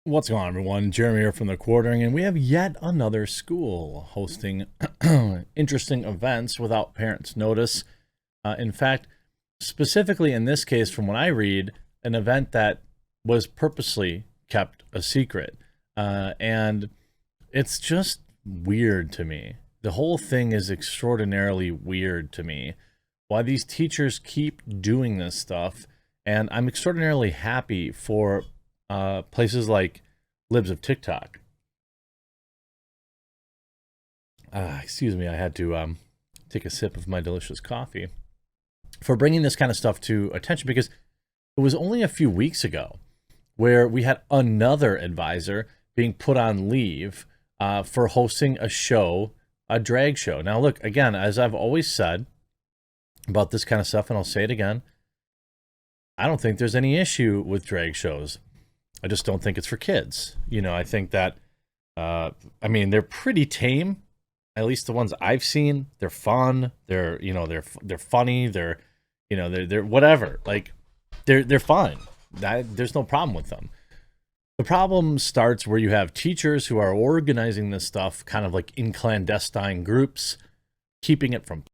What's going on, everyone? Jeremy here from the Quartering, and we have yet another school hosting interesting events without parents' notice. In fact, specifically in this case, from what I read, an event that was purposely kept a secret. And it's just weird to me. The whole thing is extraordinarily weird to me. Why these teachers keep doing this stuff, and I'm extraordinarily happy for places like Libs of TikTok. Excuse me, I had to take a sip of my delicious coffee for bringing this kind of stuff to attention, because it was only a few weeks ago where we had another advisor being put on leave for hosting a show, a drag show. Now, look, again, as I've always said about this kind of stuff, and I'll say it again, I don't think there's any issue with drag shows. I just don't think it's for kids. You know, I think that, I mean, they're pretty tame. At least the ones I've seen. They're fun. They're, you know, they're funny. They're, you know, they're whatever. Like, they're fun. There's no problem with them. The problem starts where you have teachers who are organizing this stuff kind of like in clandestine groups, keeping it from.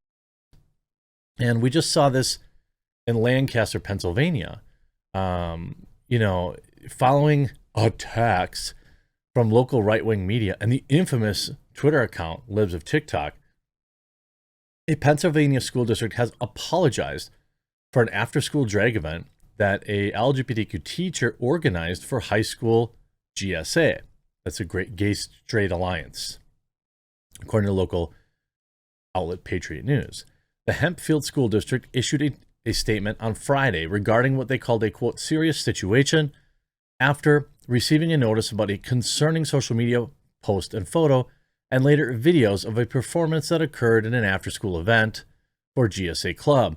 And we just saw this in Lancaster, Pennsylvania. You know, following attacks from local right-wing media and the infamous Twitter account, Libs of TikTok, a Pennsylvania school district has apologized for an after-school drag event that a LGBTQ teacher organized for high school GSA. That's a great Gay Straight Alliance, according to local outlet Patriot News. The Hempfield School District issued a statement on Friday regarding what they called a, quote, serious situation after receiving a notice about a concerning social media post and photo, and later videos of a performance that occurred in an after-school event for GSA Club.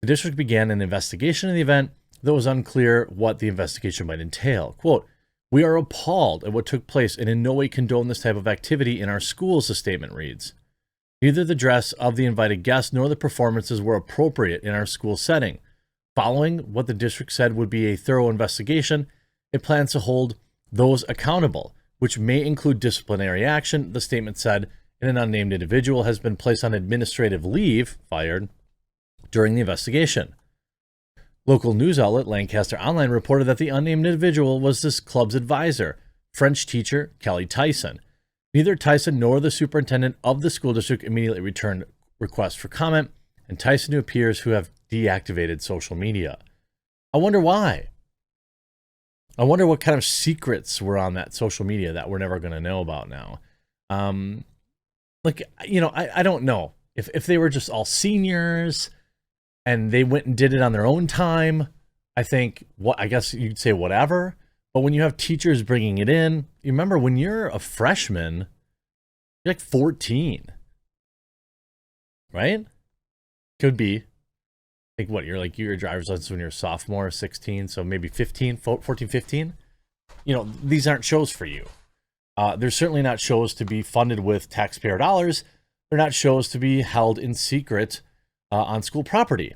The district began an investigation of the event, though it was unclear what the investigation might entail. Quote, "We are appalled at what took place and in no way condone this type of activity in our schools," the statement reads. "Neither the dress of the invited guests nor the performances were appropriate in our school setting. Following what the district said would be a thorough investigation, it plans to hold those accountable, which may include disciplinary action," the statement said, and an unnamed individual has been placed on administrative leave, fired, during the investigation. Local news outlet Lancaster Online reported that the unnamed individual was this club's advisor, French teacher Kelly Tyson. Neither Tyson nor the superintendent of the school district immediately returned requests for comment, and Tyson appears to have deactivated social media. I wonder why. I wonder what kind of secrets were on that social media that we're never going to know about now. Like, you know, I don't know. If they were just all seniors and they went and did it on their own time, I think, I guess you'd say whatever. But when you have teachers bringing it in, you remember when you're a freshman, you're like 14, right? Could be. Like what, your driver's license when you're a sophomore, 16, so maybe 15, 14, 15. You know, these aren't shows for you. They're certainly not shows to be funded with taxpayer dollars. They're not shows to be held in secret on school property.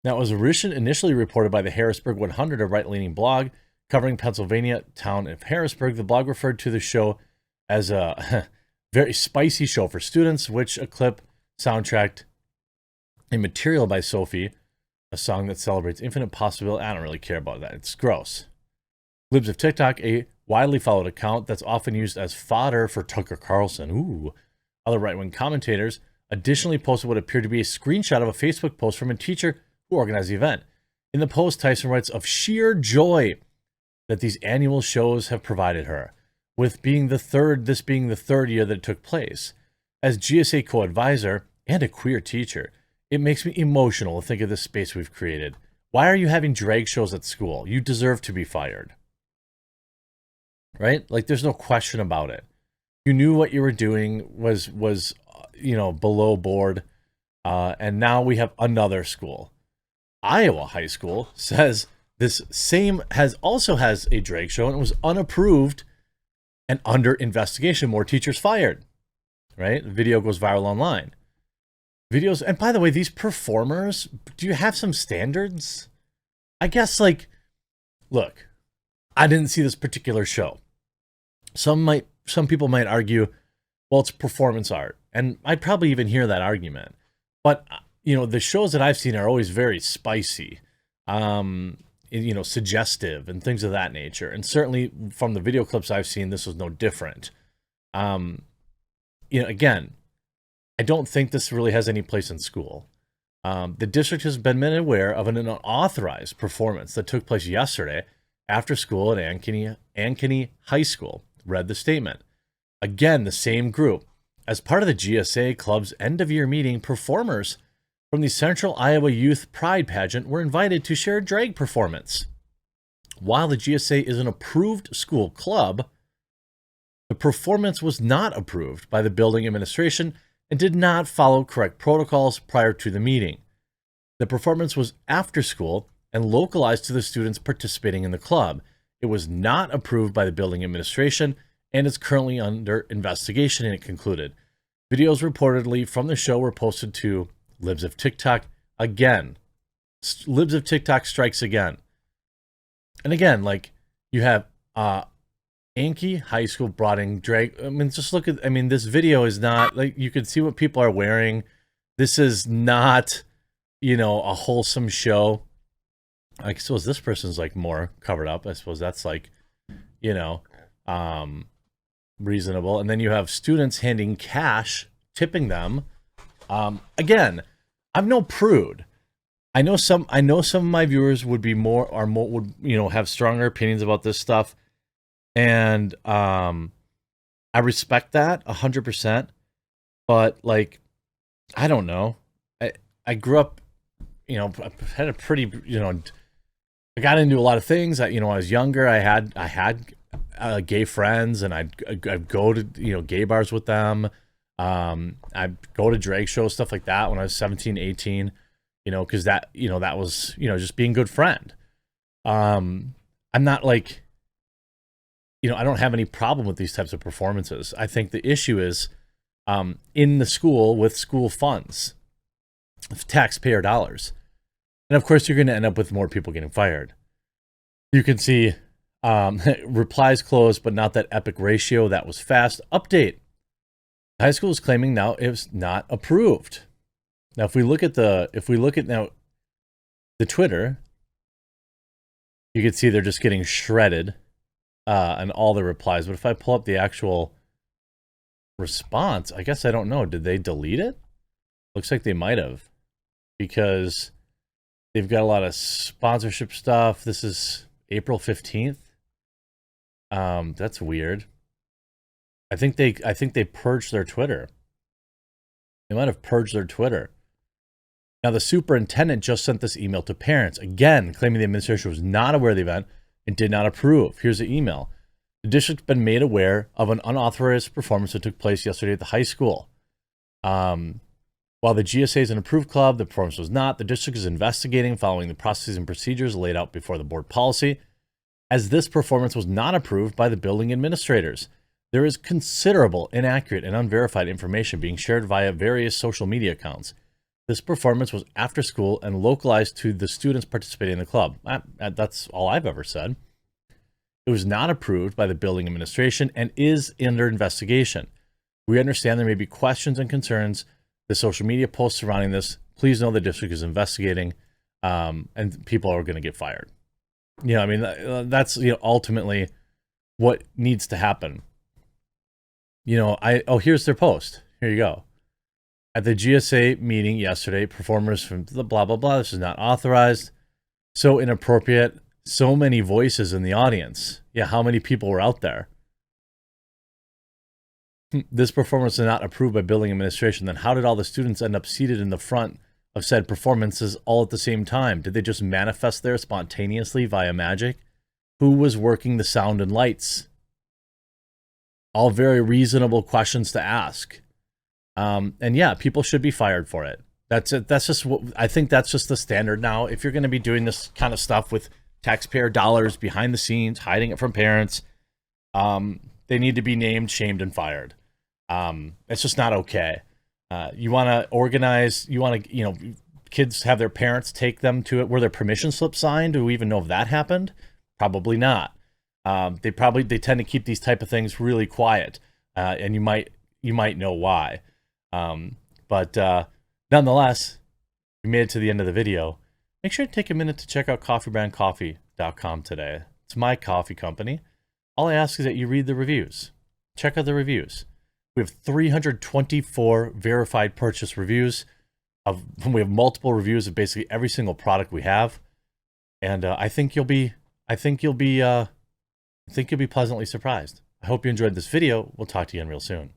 Now, it was initially reported by the Harrisburg 100, a right-leaning blog covering Pennsylvania town of Harrisburg. The blog referred to the show as a very spicy show for students, which a clip soundtracked a Material by Sophie, a song that celebrates infinite possibility. I don't really care about that. It's gross. Libs of TikTok, a widely followed account that's often used as fodder for Tucker Carlson. Ooh. Other right-wing commentators additionally posted what appeared to be a screenshot of a Facebook post from a teacher who organized the event. In the post, Tyson writes of sheer joy that these annual shows have provided her, with this being the third year that it took place. As GSA co-advisor and a queer teacher, it makes me emotional to think of this space we've created. Why are you having drag shows at school? You deserve to be fired. Right? Like, there's no question about it. You knew what you were doing was you know, below board, and now we have another school. Iowa High School says this same also has a drag show, and it was unapproved and under investigation. More teachers fired. Right? The video goes viral online. And by the way, these performers, do you have some standards? I guess, like, look, I didn't see this particular show. Some people might argue, well, it's performance art. And I'd probably even hear that argument. But, the shows that I've seen are always very spicy, suggestive and things of that nature. And certainly from the video clips I've seen, this was no different. Again, I don't think this really has any place in school. The district has been made aware of an unauthorized performance that took place yesterday after school at Ankeny High School, read the statement. Again, the same group. As part of the GSA Club's end-of-year meeting, performers from the Central Iowa Youth Pride Pageant were invited to share a drag performance. While the GSA is an approved school club, the performance was not approved by the building administration and did not follow correct protocols prior to the meeting. The performance was after school and localized to the students participating in the club. It was not approved by the building administration and is currently under investigation, and it concluded. Videos reportedly from the show were posted to Libs of TikTok. Again, Libs of TikTok strikes again. And again, like, you have Ankeny High School brought in drag. Just look at, this video is not, like, you can see what people are wearing. This is not, a wholesome show. I suppose this person's, like, more covered up. I suppose that's, like, reasonable. And then you have students handing cash, tipping them. Again, I'm no prude. I know some of my viewers would have stronger opinions about this stuff. And I respect that 100%. But, like, I don't know. I grew up, I had a pretty, I got into a lot of things. I was younger. I had gay friends, and I'd go to gay bars with them. I'd go to drag shows, stuff like that when I was 17, 18. Because that was just being a good friend. I'm not like, I don't have any problem with these types of performances. I think the issue is in the school with school funds, taxpayer dollars, and of course you're going to end up with more people getting fired. You can see. Replies closed, but not that epic ratio. That was fast. Update. High school is claiming now it's not approved. Now, if we look at the Twitter, you can see they're just getting shredded, and all the replies. But if I pull up the actual response, I guess I don't know. Did they delete it? Looks like they might have, because they've got a lot of sponsorship stuff. This is April 15th. That's weird. I think they purged their Twitter. They might have purged their Twitter. Now, the superintendent just sent this email to parents, again, claiming the administration was not aware of the event and did not approve. Here's the email. The district's been made aware of an unauthorized performance that took place yesterday at the high school. While the GSA is an approved club, the performance was not. The district is investigating following the processes and procedures laid out before the board policy, as this performance was not approved by the building administrators. There is considerable inaccurate and unverified information being shared via various social media accounts. This performance was after school and localized to the students participating in the club. That's all I've ever said. It was not approved by the building administration and is under investigation. We understand there may be questions and concerns. The social media posts surrounding this, please know the district is investigating, and people are going to get fired. That's ultimately what needs to happen. Here's their post. Here you go. At the GSA meeting yesterday, performers from the blah, blah, blah, this is not authorized. So inappropriate. So many voices in the audience. Yeah, how many people were out there? This performance is not approved by building administration. Then how did all the students end up seated in the front of said performances all at the same time? Did they just manifest there spontaneously via magic? Who was working the sound and lights? All very reasonable questions to ask. And yeah, people should be fired for it. That's it. That's just what I think. That's just the standard now. If you're going to be doing this kind of stuff with taxpayer dollars behind the scenes, hiding it from parents, they need to be named, shamed, and fired. It's just not okay. You want to organize, kids have their parents take them to it. Were their permission slips signed? Do we even know if that happened? Probably not. They tend to keep these type of things really quiet, and you might know why. But nonetheless, if you made it to the end of the video, make sure to take a minute to check out coffeebrandcoffee.com today. It's my coffee company. All I ask is that you read the reviews. Check out the reviews. We have 324 verified purchase reviews. We have multiple reviews of basically every single product we have, and I think you'll be pleasantly surprised. I hope you enjoyed this video. We'll talk to you again real soon.